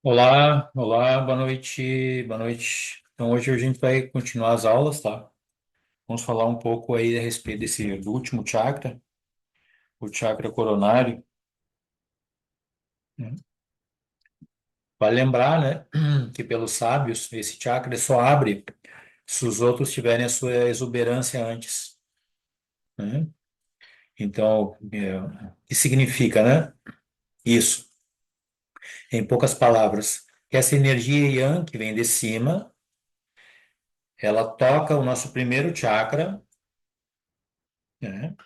Olá, olá, boa noite, boa noite. Então hoje a gente vai continuar as aulas, tá? Vamos falar um pouco aí a respeito desse do último chakra, o chakra coronário, né? Vale lembrar, né, que pelos sábios esse chakra só abre se os outros tiverem a sua exuberância antes, né? Então, o que significa, né? Isso, em poucas palavras, que essa energia yang que vem de cima, ela toca o nosso primeiro chakra, né?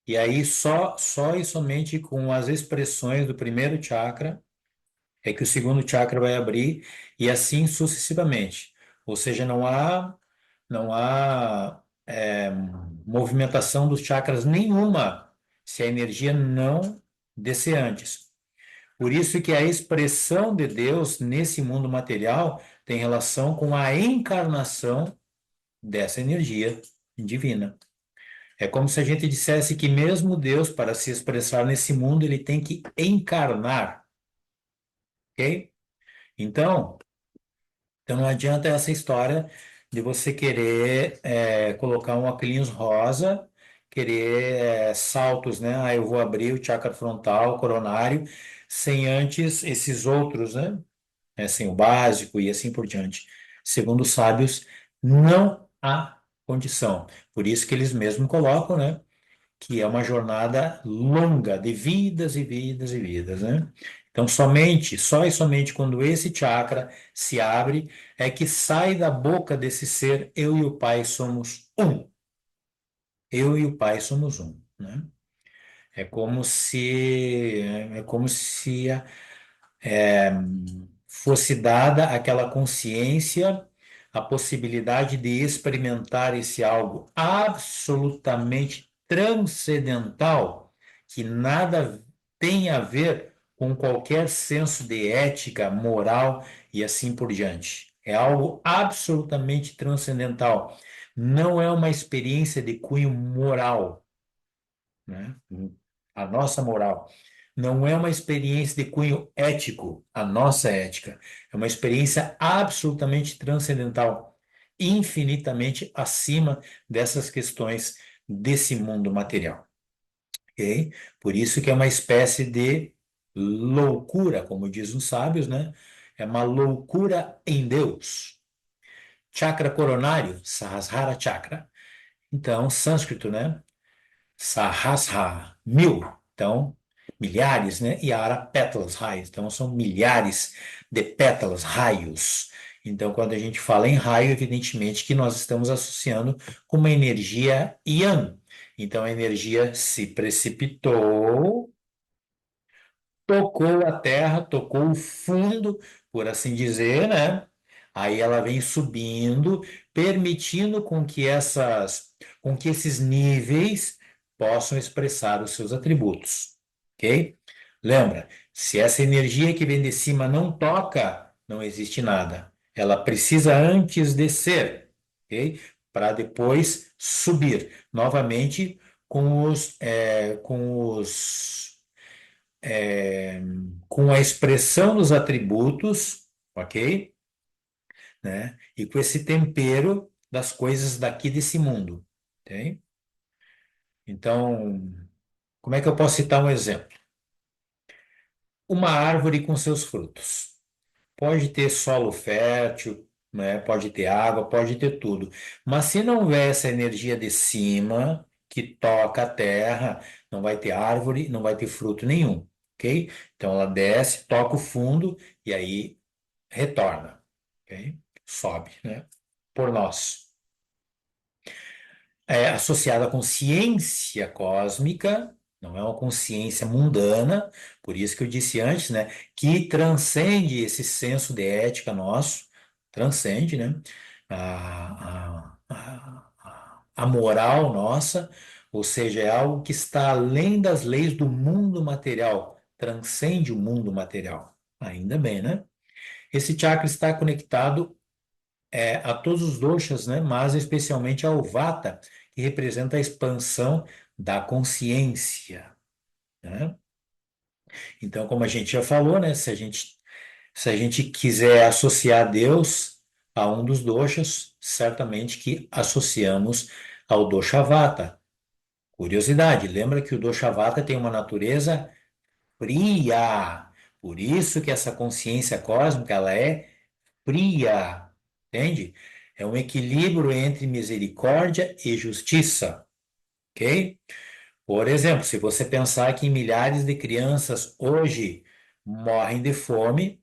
E aí, só e somente com as expressões do primeiro chakra é que o segundo chakra vai abrir, e assim sucessivamente. Ou seja, não há movimentação dos chakras nenhuma se a energia não descer antes. Por isso que a expressão de Deus nesse mundo material tem relação com a encarnação dessa energia divina. É como se a gente dissesse que mesmo Deus, para se expressar nesse mundo, ele tem que encarnar, ok? Então, então não adianta essa história de você querer colocar um óculos rosa, querer saltos, né? Ah, eu vou abrir o chakra frontal, coronário, sem antes esses outros, né? Sem o básico e assim por diante. Segundo os sábios, não há condição. Por isso que eles mesmos colocam, né? Que é uma jornada longa de vidas e vidas e vidas, né? Então, só e somente quando esse chakra se abre é que sai da boca desse ser, eu e o Pai somos um. Eu e o Pai somos um, né? É como se fosse dada àquela consciência a possibilidade de experimentar esse algo absolutamente transcendental, que nada tem a ver com qualquer senso de ética, moral e assim por diante. É algo absolutamente transcendental. Não é uma experiência de cunho moral, né? A nossa moral. Não é uma experiência de cunho ético, a nossa ética. É uma experiência absolutamente transcendental, infinitamente acima dessas questões desse mundo material, ok? Por isso que é uma espécie de loucura, como dizem os sábios, né? É uma loucura em Deus. Chakra coronário, Sahasrara Chakra. Então, sânscrito, né? Sahasra, mil. Então, milhares, né? E Ara, pétalas, raios. Então, são milhares de pétalas, raios. Então, quando a gente fala em raio, evidentemente que nós estamos associando com uma energia Yang. Então, a energia se precipitou, tocou a terra, tocou o fundo, por assim dizer, né? Aí ela vem subindo, permitindo com que esses níveis possam expressar os seus atributos, ok? Lembra, se essa energia que vem de cima não toca, não existe nada. Ela precisa antes descer, ok? Para depois subir novamente é, com a expressão dos atributos, ok? Né? E com esse tempero das coisas daqui desse mundo, ok? Então, como é que eu posso citar um exemplo? Uma árvore com seus frutos. Pode ter solo fértil, né? Pode ter água, pode ter tudo. Mas se não houver essa energia de cima que toca a terra, não vai ter árvore, não vai ter fruto nenhum, ok? Então ela desce, toca o fundo e aí retorna, ok? Sobe, né? Por nós. É associada à consciência cósmica, não é uma consciência mundana, por isso que eu disse antes, né, que transcende esse senso de ética nosso, transcende, né, a moral nossa, ou seja, é algo que está além das leis do mundo material, transcende o mundo material. Ainda bem, né? Esse chakra está conectado a todos os doshas, né? Mas especialmente ao vata, que representa a expansão da consciência, né? Então, como a gente já falou, né? Se a gente Se a gente quiser associar Deus a um dos doshas, certamente que associamos ao dosha vata. Curiosidade, lembra que o dosha vata tem uma natureza fria. Por isso que essa consciência cósmica, ela é fria, entende? É um equilíbrio entre misericórdia e justiça, ok? Por exemplo, se você pensar que milhares de crianças hoje morrem de fome,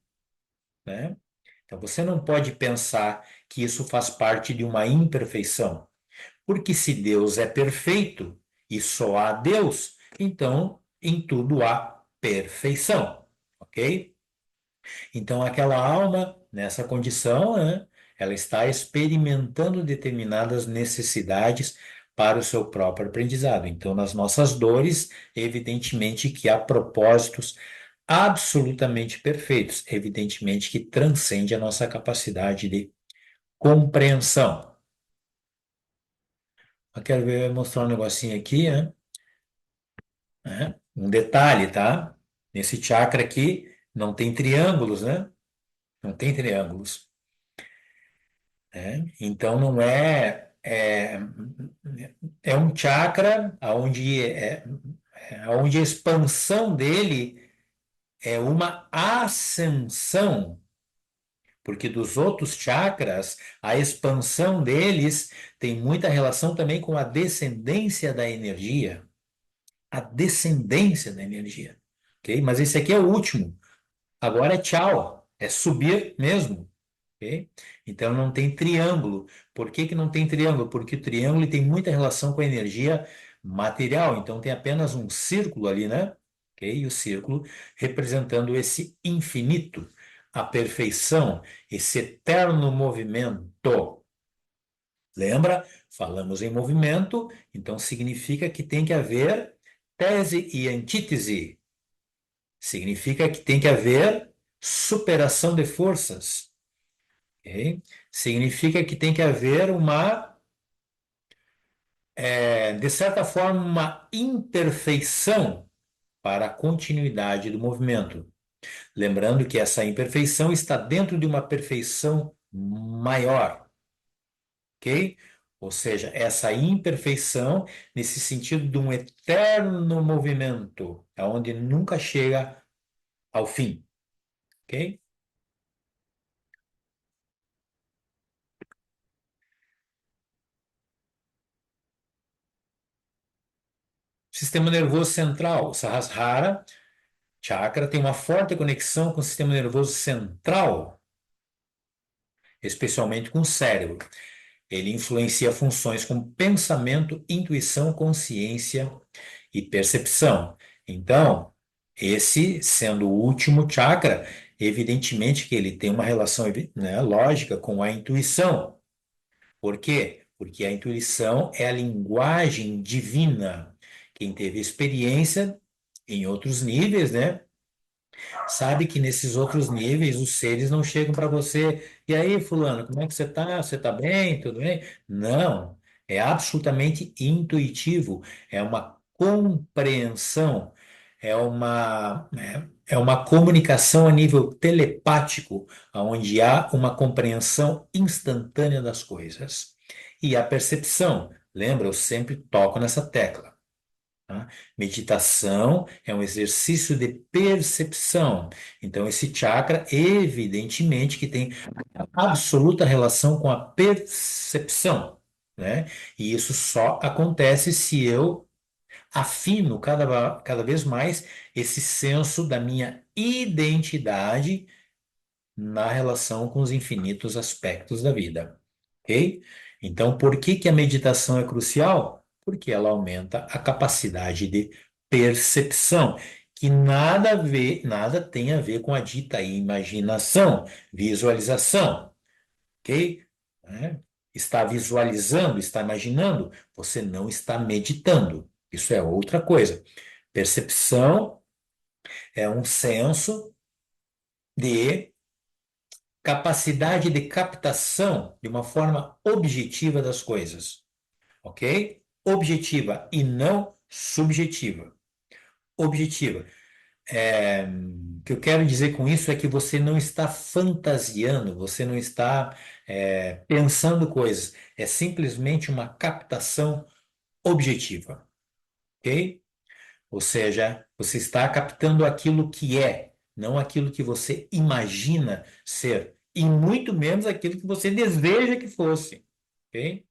né? Então você não pode pensar que isso faz parte de uma imperfeição, porque se Deus é perfeito e só há Deus, então em tudo há perfeição, ok? Então, aquela alma, nessa condição, né, ela está experimentando determinadas necessidades para o seu próprio aprendizado. Então, nas nossas dores, evidentemente que há propósitos absolutamente perfeitos, evidentemente que transcende a nossa capacidade de compreensão. Eu quero ver, mostrar um negocinho aqui, né? Um detalhe, tá? Nesse chakra aqui não tem triângulos, né? Não tem triângulos. Né? Então não é um chakra onde a expansão dele é uma ascensão, porque dos outros chakras, a expansão deles tem muita relação também com a descendência da energia, a descendência da energia, ok? Mas esse aqui é o último. Agora é tchau, é subir mesmo. Ok? Então não tem triângulo. Por que que não tem triângulo? Porque o triângulo ele tem muita relação com a energia material. Então tem apenas um círculo ali, né? Ok? E o círculo representando esse infinito, a perfeição, esse eterno movimento. Lembra? Falamos em movimento, então significa que tem que haver tese e antítese. Significa que tem que haver superação de forças. Ok? Significa que tem que haver de certa forma, uma imperfeição para a continuidade do movimento. Lembrando que essa imperfeição está dentro de uma perfeição maior, ok? Ou seja, essa imperfeição, nesse sentido de um eterno movimento, aonde nunca chega ao fim, ok? Sistema nervoso central, o Sahasrara chakra tem uma forte conexão com o sistema nervoso central, especialmente com o cérebro. Ele influencia funções como pensamento, intuição, consciência e percepção. Então, esse sendo o último chakra, evidentemente que ele tem uma relação, né, lógica com a intuição. Por quê? Porque a intuição é a linguagem divina. Quem teve experiência em outros níveis, né? Sabe que nesses outros níveis os seres não chegam para você. E aí, fulano, como é que você tá? Você tá bem? Tudo bem? Não. É absolutamente intuitivo. É uma compreensão. É uma comunicação a nível telepático, onde há uma compreensão instantânea das coisas. E a percepção. Lembra, eu sempre toco nessa tecla. Tá? Meditação é um exercício de percepção. Então, esse chakra, evidentemente, que tem absoluta relação com a percepção, né? E isso só acontece se eu afino cada vez mais esse senso da minha identidade na relação com os infinitos aspectos da vida, ok? Então, por que que a meditação é crucial? Porque ela aumenta a capacidade de percepção, que nada a ver, nada tem a ver com a dita imaginação, visualização, ok? Né? Está visualizando, está imaginando, você não está meditando. Isso é outra coisa. Percepção é um senso de capacidade de captação de uma forma objetiva das coisas, ok? Objetiva e não subjetiva. Objetiva. É, que eu quero dizer com isso é que você não está fantasiando, você não está pensando coisas. É simplesmente uma captação objetiva, ok? Ou seja, você está captando aquilo que é, não aquilo que você imagina ser, e muito menos aquilo que você deseja que fosse, ok?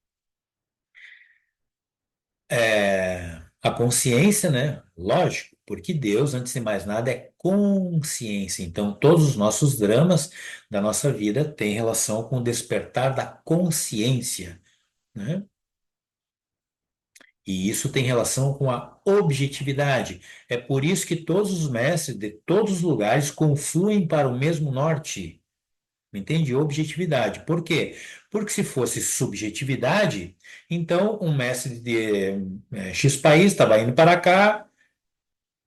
A consciência, né? Lógico, porque Deus, antes de mais nada, é consciência. Então, todos os nossos dramas da nossa vida têm relação com o despertar da consciência, né? E isso tem relação com a objetividade. É por isso que todos os mestres de todos os lugares confluem para o mesmo norte. Entende? Objetividade. Por quê? Porque se fosse subjetividade, então um mestre de X país estava indo para cá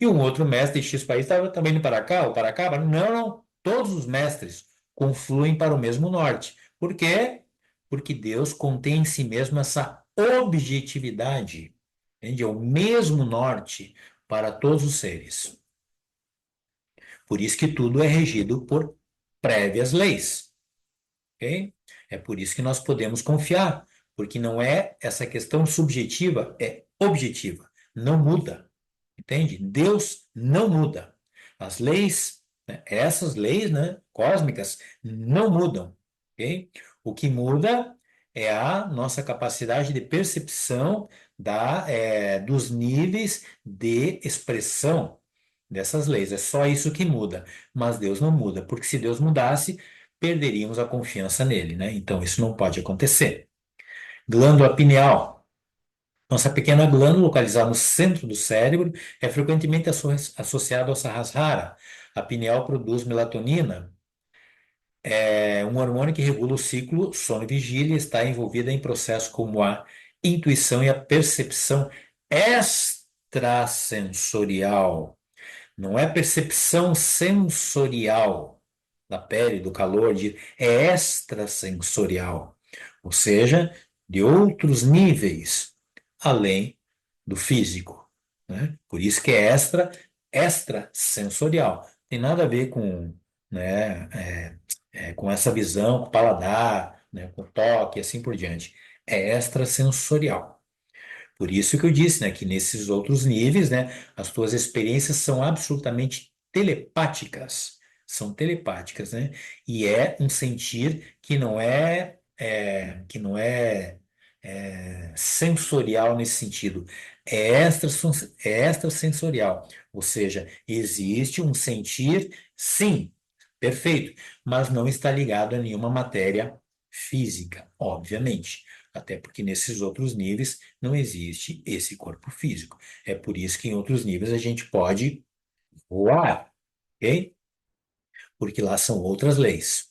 e um outro mestre de X país estava também indo para cá ou para cá. Mas não, não. Todos os mestres confluem para o mesmo norte. Por quê? Porque Deus contém em si mesmo essa objetividade. Entende? É o mesmo norte para todos os seres. Por isso que tudo é regido por prévias leis. Ok? É por isso que nós podemos confiar, porque não é essa questão subjetiva, é objetiva, não muda, entende? Deus não muda. As leis, né, essas leis, né, cósmicas, não mudam, ok? O que muda é a nossa capacidade de percepção dos níveis de expressão dessas leis. É só isso que muda, mas Deus não muda, porque se Deus mudasse, perderíamos a confiança nele, né? Então isso não pode acontecer. Glândula pineal. Nossa pequena glândula, localizada no centro do cérebro, é frequentemente associada ao Sahasrara. A pineal produz melatonina, é um hormônio que regula o ciclo sono e vigília e está envolvida em processos como a intuição e a percepção extrasensorial. Não é percepção sensorial da pele, do calor, é extrasensorial, ou seja, de outros níveis, além do físico, né? Por isso que é extrasensorial. Tem nada a ver com, né, com essa visão, com o paladar, né, com o toque, e assim por diante. É extrasensorial. Por isso que eu disse, né, que nesses outros níveis, né, as tuas experiências são absolutamente telepáticas. São telepáticas, né? E é um sentir que não é sensorial nesse sentido. É extrasensorial. Ou seja, existe um sentir, sim, perfeito, mas não está ligado a nenhuma matéria física, obviamente. Até porque nesses outros níveis não existe esse corpo físico. É por isso que em outros níveis a gente pode voar, ok? Porque lá são outras leis.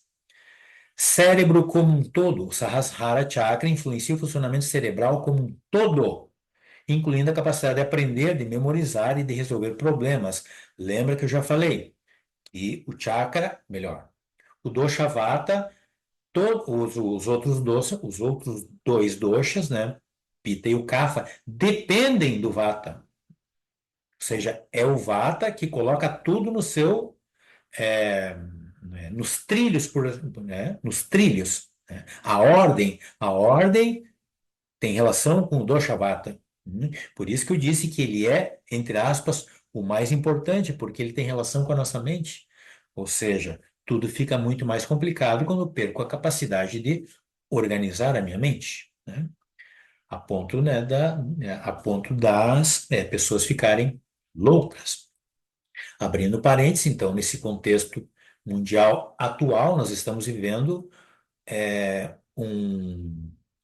Cérebro como um todo, o Sahasrara Chakra influencia o funcionamento cerebral como um todo, incluindo a capacidade de aprender, de memorizar e de resolver problemas. Lembra que eu já falei? E o chakra, melhor, o dosha vata, os outros dois doshas, né? Pitta e o Kapha, dependem do vata. Ou seja, é o vata que coloca tudo no seu, é, nos trilhos, nos trilhos, né? A ordem tem relação com o dosha vata. Por isso que eu disse que ele é, entre aspas, o mais importante, porque ele tem relação com a nossa mente. Ou seja, tudo fica muito mais complicado quando eu perco a capacidade de organizar a minha mente, né? A ponto das pessoas ficarem loucas. Abrindo parênteses, então, nesse contexto mundial atual, nós estamos vivendo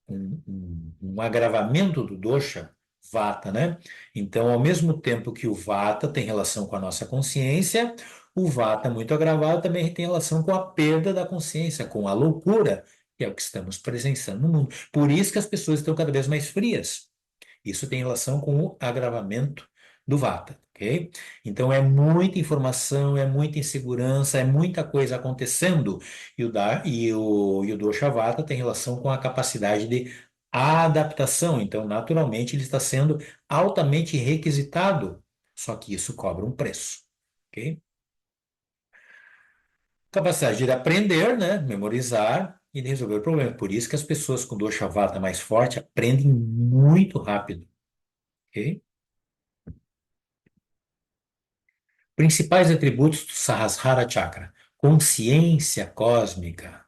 um agravamento do dosha vata, né? Então, ao mesmo tempo que o vata tem relação com a nossa consciência, o vata muito agravado também tem relação com a perda da consciência, com a loucura, que é o que estamos presenciando no mundo. Por isso que as pessoas estão cada vez mais frias. Isso tem relação com o agravamento do vata, ok? Então é muita informação, é muita insegurança, é muita coisa acontecendo e o dosha vata tem relação com a capacidade de adaptação. Então, naturalmente, ele está sendo altamente requisitado, só que isso cobra um preço, ok? Capacidade de aprender, né? Memorizar e de resolver o problema. Por isso que as pessoas com dosha vata mais forte aprendem muito rápido, ok? Principais atributos do Sahasrara Chakra. Consciência cósmica.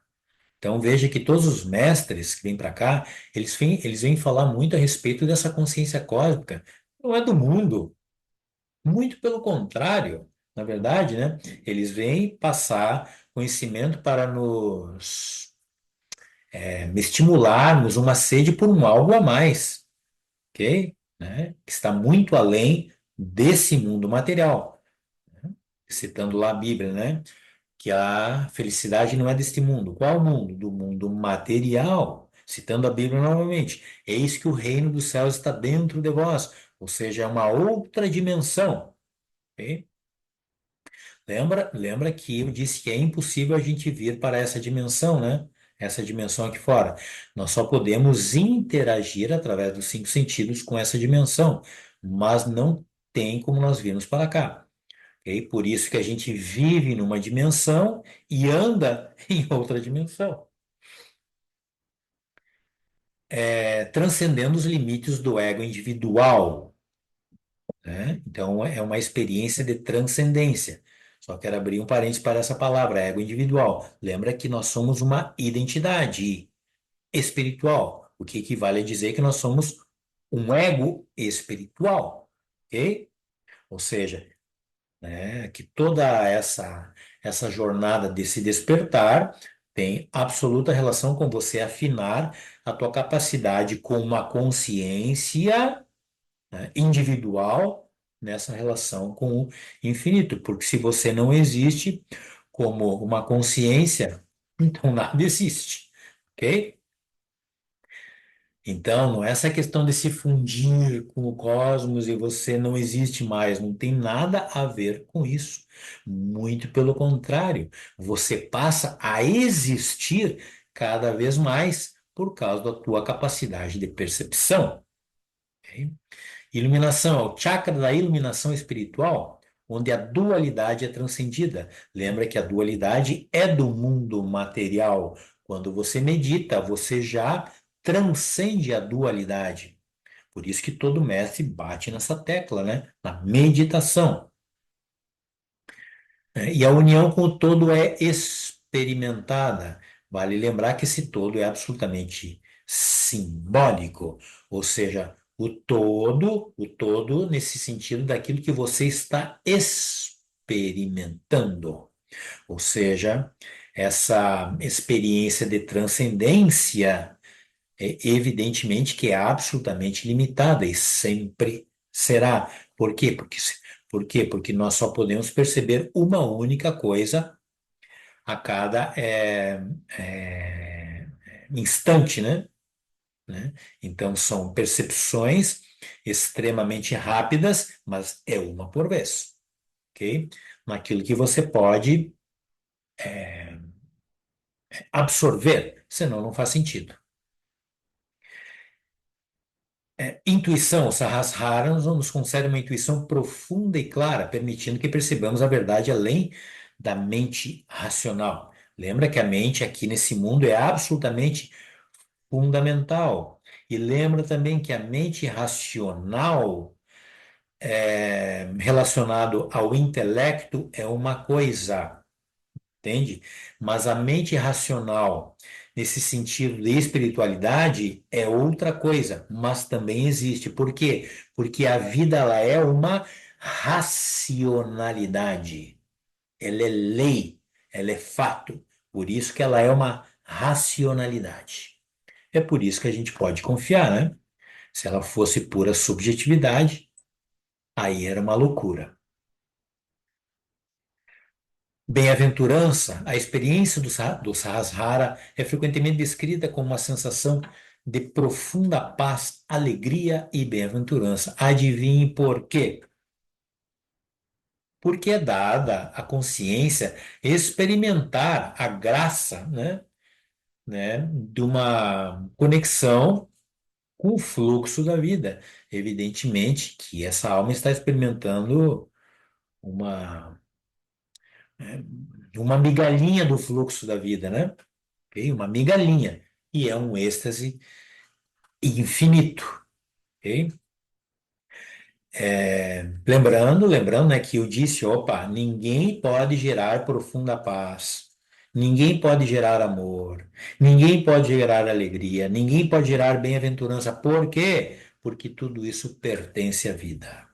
Então veja que todos os mestres que vêm para cá, eles vêm falar muito a respeito dessa consciência cósmica. Não é do mundo, muito pelo contrário. Na verdade, né? Eles vêm passar conhecimento para estimularmos uma sede por um algo a mais, ok? Né? Que está muito além desse mundo material. Citando lá a Bíblia, né? Que a felicidade não é deste mundo. Qual mundo? Do mundo material. Citando a Bíblia novamente. Eis que o reino dos céus está dentro de vós. Ou seja, é uma outra dimensão. Ok? Lembra que eu disse que é impossível a gente vir para essa dimensão, né? Essa dimensão aqui fora. Nós só podemos interagir através dos cinco sentidos com essa dimensão, mas não tem como nós virmos para cá. Ok? Por isso que a gente vive numa dimensão e anda em outra dimensão, transcendendo os limites do ego individual, né? Então, é uma experiência de transcendência. Só quero abrir um parênteses para essa palavra, ego individual. Lembra que nós somos uma identidade espiritual, o que equivale a dizer que nós somos um ego espiritual, ok? Ou seja, que toda essa jornada de se despertar tem absoluta relação com você afinar a tua capacidade com uma consciência, né, individual nessa relação com o infinito, porque se você não existe como uma consciência, então nada existe, ok? Então, não é essa questão de se fundir com o cosmos e você não existe mais, não tem nada a ver com isso. Muito pelo contrário, você passa a existir cada vez mais por causa da tua capacidade de percepção. Ok? Iluminação é o chakra da iluminação espiritual, onde a dualidade é transcendida. Lembra que a dualidade é do mundo material. Quando você medita, você já transcende a dualidade. Por isso que todo mestre bate nessa tecla, né? Na meditação. E a união com o todo é experimentada. Vale lembrar que esse todo é absolutamente simbólico, ou seja, o todo nesse sentido daquilo que você está experimentando. Ou seja, essa experiência de transcendência é evidentemente que é absolutamente limitada e sempre será. Por quê? Por quê? Porque nós só podemos perceber uma única coisa a cada instante, né? Então são percepções extremamente rápidas, mas é uma por vez, ok? Naquilo que você pode absorver, senão não faz sentido. Intuição, o Sahasrara nos concede uma intuição profunda e clara, permitindo que percebamos a verdade além da mente racional. Lembra que a mente aqui nesse mundo é absolutamente fundamental. E lembra também que a mente racional, relacionado ao intelecto, é uma coisa, entende? Mas a mente racional, nesse sentido de espiritualidade, é outra coisa, mas também existe. Por quê? Porque a vida ela é uma racionalidade. Ela é lei, ela é fato. Por isso que ela é uma racionalidade. É por isso que a gente pode confiar, né? Se ela fosse pura subjetividade, aí era uma loucura. Bem-aventurança, a experiência do Sahasrara é frequentemente descrita como uma sensação de profunda paz, alegria e bem-aventurança. Adivinhe por quê? Porque é dada à consciência experimentar a graça, de uma conexão com o fluxo da vida. Evidentemente que essa alma está experimentando uma Uma migalhinha do fluxo da vida, né? Ok? Uma migalhinha. E é um êxtase infinito. Ok? Lembrando, né, que eu disse, opa, ninguém pode gerar profunda paz, ninguém pode gerar amor, ninguém pode gerar alegria, ninguém pode gerar bem-aventurança. Por quê? Porque tudo isso pertence à vida.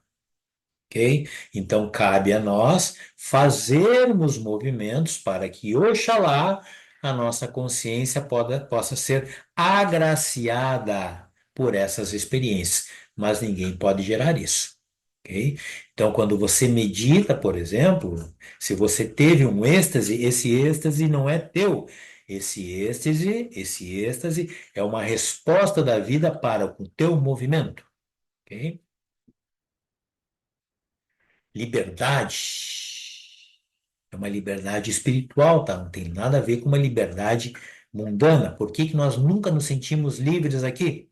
Ok? Então, cabe a nós fazermos movimentos para que, oxalá, a nossa consciência possa ser agraciada por essas experiências, mas ninguém pode gerar isso. Ok? Então, quando você medita, por exemplo, se você teve um êxtase, esse êxtase não é teu. Esse êxtase é uma resposta da vida para o teu movimento. Ok? Liberdade é uma liberdade espiritual, tá? Não tem nada a ver com uma liberdade mundana. Por que que nós nunca nos sentimos livres aqui?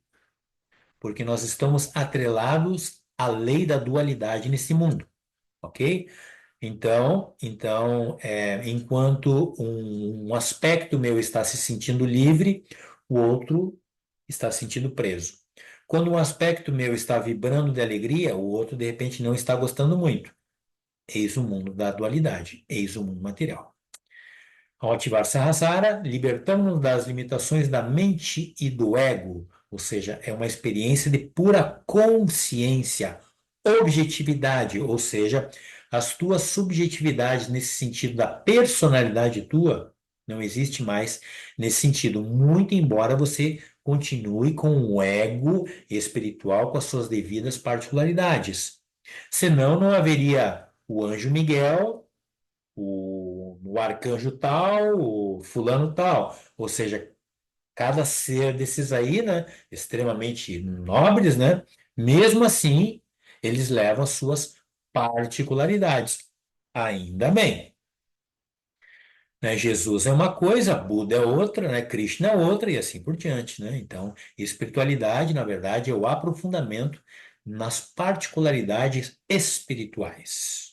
Porque nós estamos atrelados à lei da dualidade nesse mundo, ok? Então, enquanto um aspecto meu está se sentindo livre, o outro está se sentindo preso. Quando um aspecto meu está vibrando de alegria, o outro de repente não está gostando muito. Eis o mundo da dualidade, eis o mundo material. Ao ativar Sahasrara, libertamos-nos das limitações da mente e do ego, ou seja, é uma experiência de pura consciência, objetividade, ou seja, as tuas subjetividades nesse sentido da personalidade tua não existe mais nesse sentido, muito embora você continue com o ego espiritual com as suas devidas particularidades. Senão não haveria o anjo Miguel, o arcanjo tal, o fulano tal. Ou seja, cada ser desses aí, né, extremamente nobres, né, mesmo assim, eles levam as suas particularidades. Ainda bem, né? Jesus é uma coisa, Buda é outra, né? Krishna é outra e assim por diante, né? Então, espiritualidade, na verdade, é o aprofundamento nas particularidades espirituais.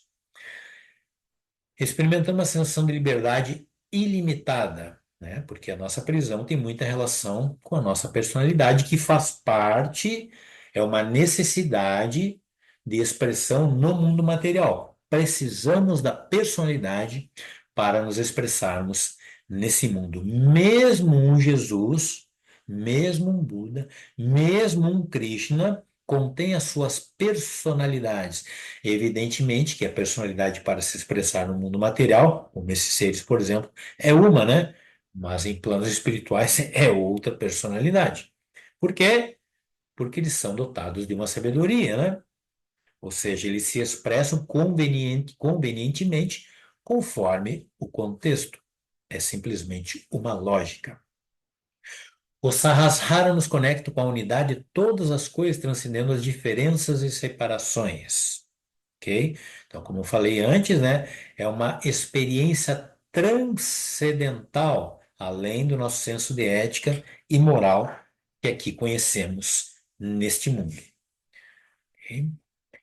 Experimentando uma sensação de liberdade ilimitada, né? Porque a nossa prisão tem muita relação com a nossa personalidade, que faz parte, é uma necessidade de expressão no mundo material. Precisamos da personalidade para nos expressarmos nesse mundo. Mesmo um Jesus, mesmo um Buda, mesmo um Krishna, contém as suas personalidades. Evidentemente que a personalidade para se expressar no mundo material, como esses seres, por exemplo, é uma, né? Mas em planos espirituais é outra personalidade. Por quê? Porque eles são dotados de uma sabedoria, né? Ou seja, eles se expressam convenientemente conforme o contexto. É simplesmente uma lógica. O Sahasrara nos conecta com a unidade de todas as coisas, transcendendo as diferenças e separações. Ok? Então, como eu falei antes, né, é uma experiência transcendental, além do nosso senso de ética e moral que aqui conhecemos neste mundo. Ok?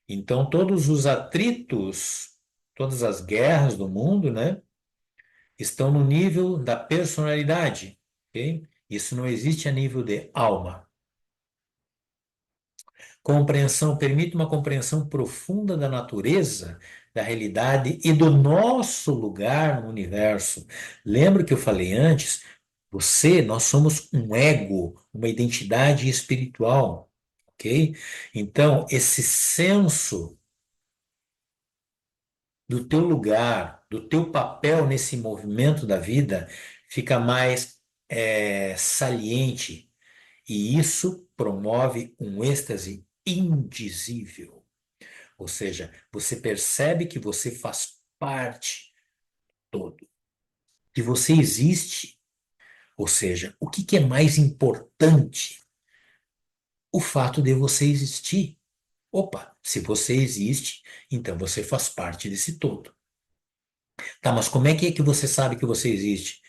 Então, todos os atritos, todas as guerras do mundo, né, estão no nível da personalidade. Ok? Isso não existe a nível de alma. Compreensão permite uma compreensão profunda da natureza, da realidade e do nosso lugar no universo. Lembra que eu falei antes? Nós somos um ego, uma identidade espiritual, ok? Então, esse senso do teu lugar, do teu papel nesse movimento da vida fica mais saliente e isso promove um êxtase indizível. Ou seja, você percebe que você faz parte do todo, que você existe. Ou seja, o que que é mais importante? O fato de você existir. Opa, se você existe, então você faz parte desse todo. Tá, mas como é que você sabe que você existe?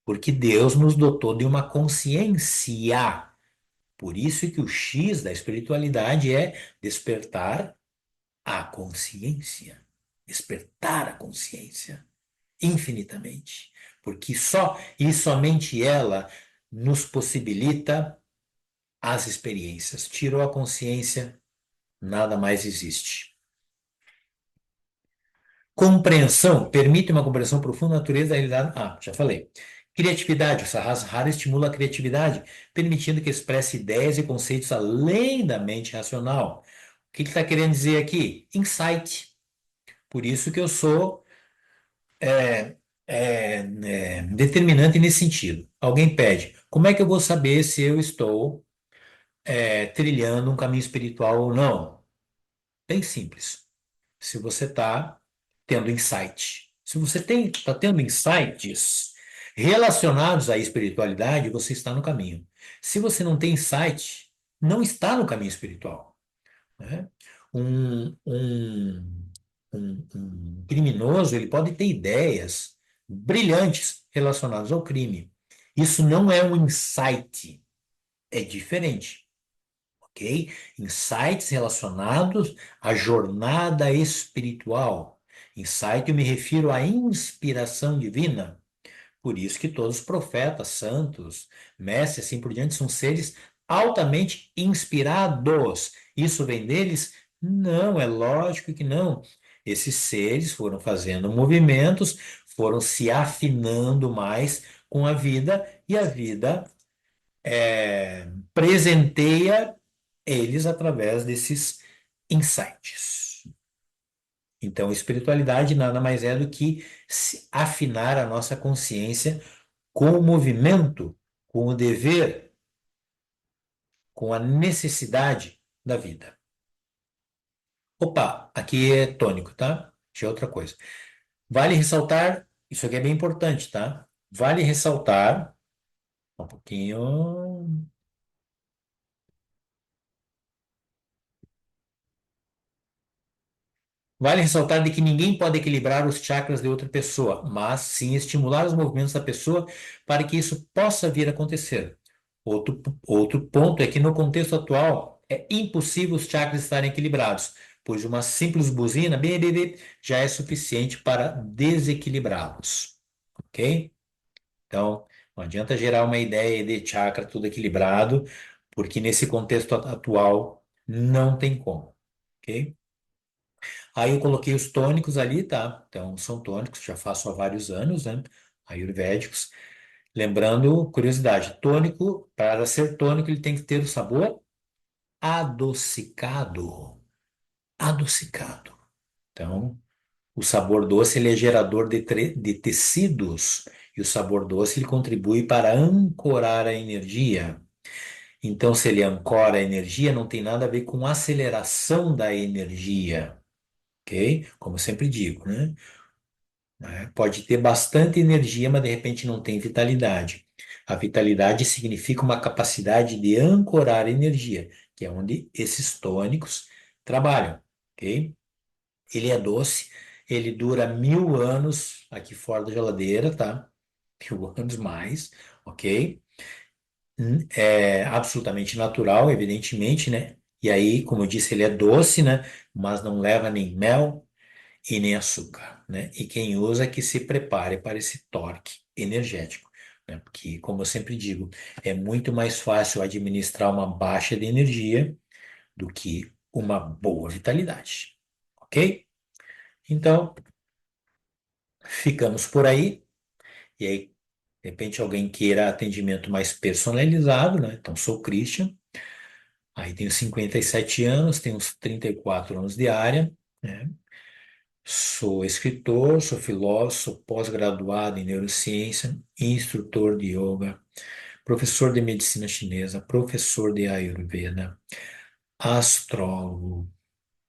Porque Deus nos dotou de uma consciência. Por isso que o X da espiritualidade é despertar a consciência. Despertar a consciência. infinitamente, porque só e somente ela nos possibilita as experiências. Tirou a consciência, nada mais existe. Compreensão, permite uma compreensão profunda da natureza da realidade. Ah, já falei. Criatividade, o Sahasrara estimula a criatividade, permitindo que expresse ideias e conceitos além da mente racional. O que ele está querendo dizer aqui? Insight. Por isso que eu sou determinante nesse sentido. Alguém pede, como é que eu vou saber se eu estou trilhando um caminho espiritual ou não? Bem simples. Se você está tendo insight. Se você está tendo insights relacionados à espiritualidade, você está no caminho. Se você não tem insight, não está no caminho espiritual, né? Um, um, um criminoso, ele pode ter ideias brilhantes relacionadas ao crime. Isso não é um insight, é diferente, ok? Insights relacionados à jornada espiritual. Insight, eu me refiro à inspiração divina. Por isso que todos os profetas, santos, mestres, assim por diante, são seres altamente inspirados. Isso vem deles? Não, é lógico que não. Esses seres foram fazendo movimentos, foram se afinando mais com a vida, e a vida presenteia eles através desses insights. Então, espiritualidade nada mais é do que afinar a nossa consciência com o movimento, com o dever, com a necessidade da vida. Opa, aqui é tônico, tá? Deixa eu outra coisa. Vale ressaltar, isso aqui é bem importante, tá? Vale ressaltar, um pouquinho. Vale ressaltar de que ninguém pode equilibrar os chakras de outra pessoa, mas sim estimular os movimentos da pessoa para que isso possa vir a acontecer. Outro ponto é que no contexto atual é impossível os chakras estarem equilibrados, pois uma simples buzina já é suficiente para desequilibrá-los, ok? Então, não adianta gerar uma ideia de chakra tudo equilibrado, porque nesse contexto atual não tem como, ok? Aí eu coloquei os tônicos ali, tá? Então, são tônicos, já faço há vários anos, né? Ayurvédicos. Lembrando, curiosidade, tônico, para ser tônico, ele tem que ter o sabor adocicado. Adocicado. Então, o sabor doce, ele é gerador de tecidos, e o sabor doce, ele contribui para ancorar a energia. Então, se ele ancora a energia, não tem nada a ver com aceleração da energia, ok? Como eu sempre digo, né? Pode ter bastante energia, mas de repente não tem vitalidade. A vitalidade significa uma capacidade de ancorar energia, que é onde esses tônicos trabalham, ok? Ele é doce, ele dura 1.000 anos aqui fora da geladeira, tá? 1.000 anos mais, ok? É absolutamente natural, evidentemente, né? E aí, como eu disse, ele é doce, né? Mas não leva nem mel e nem açúcar, né? E quem usa que se prepare para esse torque energético, né? Porque, como eu sempre digo, é muito mais fácil administrar uma baixa de energia do que uma boa vitalidade, ok? Então, ficamos por aí. E aí, de repente, alguém queira atendimento mais personalizado, né? Então, sou Christian, aí tenho 57 anos, tenho uns 34 anos de área, né? Sou escritor, sou filósofo, sou pós-graduado em neurociência, instrutor de yoga, professor de medicina chinesa, professor de Ayurveda, astrólogo.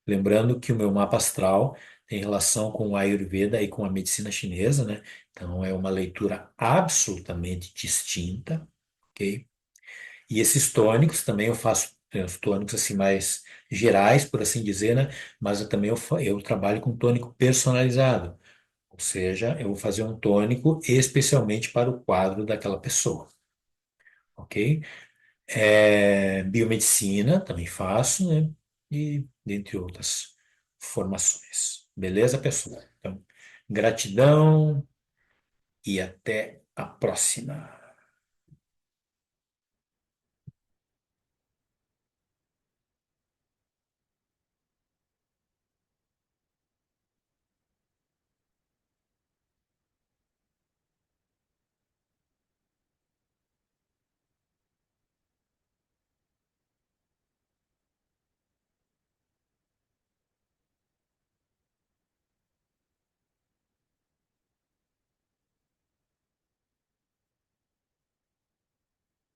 Lembrando que o meu mapa astral tem relação com o Ayurveda e com a medicina chinesa, né? Então é uma leitura absolutamente distinta, ok? E esses tônicos também eu faço, os tônicos assim mais gerais, por assim dizer, né? Mas eu também eu trabalho com tônico personalizado. Ou seja, eu vou fazer um tônico especialmente para o quadro daquela pessoa, ok? Biomedicina também faço, né? E dentre outras formações. Beleza, pessoal? Então, gratidão. e até a próxima.